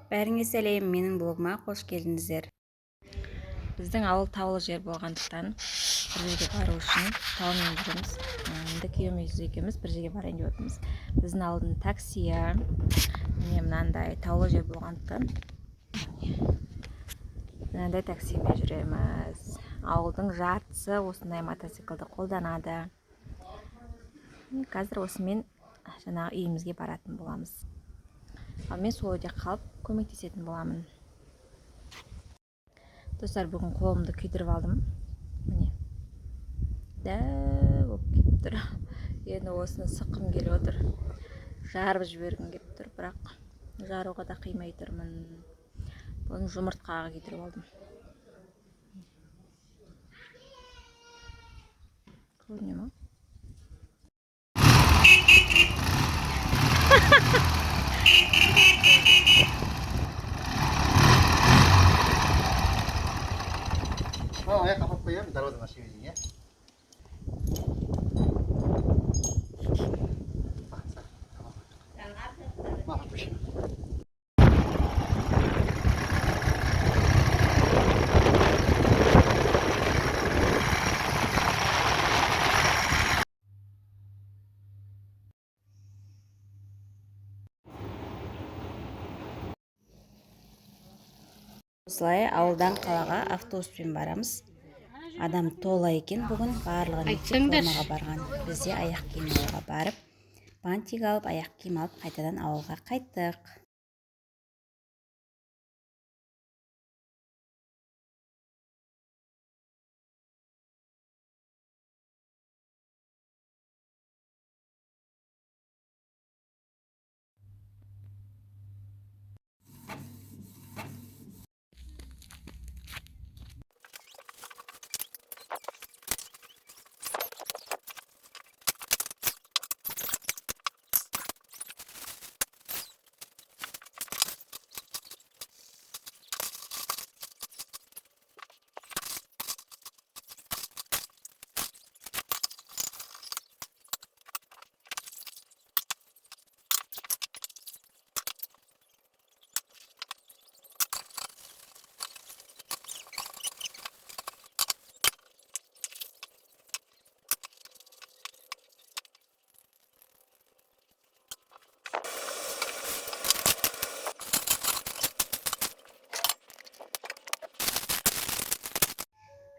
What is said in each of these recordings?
Бәріңе сәлем, менің блогыма қош келдіңіздер. Біздің ауыл таулы жер болғандықтан бір жерге бару үшін таумен жүреміз. Енді күйеуіміз екеуміз бір жерге барайын деп отырмыз. Біздің ауылдың таксия міне мынандай таулы жер болғандықтан мынандай таксимен жүреміз. Ауылдың жартысы осындай мотоциклді қолданады. Қазір осымен жаңағы үйімізге баратын боламыз. Ал мен сол үйде қалып көмектесетін боламын. Достар, бүгін қолымды күйдіріп алдым. Міне. Дәу болып келіп тұр. Енді осыны сыққым келіп отыр. Жарып жібергім келіп тұр, бірақ жаруға да қимай тұрмын. Бұны жұмыртқаға күйдіріп алдым. Көріне ма? Ya kapat koyuyorum darvazadan aşağı vereyim ya. Mahmut bir şey. Осылай ауылдан қалаға автобуспен барамыз. Адам тола екен, бүгін барлығы мектеп формаға барған. Бізде аяқ киім алуға барып, бантик алып, аяқ киім алып, қайтадан ауылға қайттық.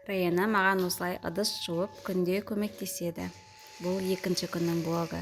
Раяна маған осылай ыдыс жуып күнде көмектеседі. Бұл екінші күннің блогы.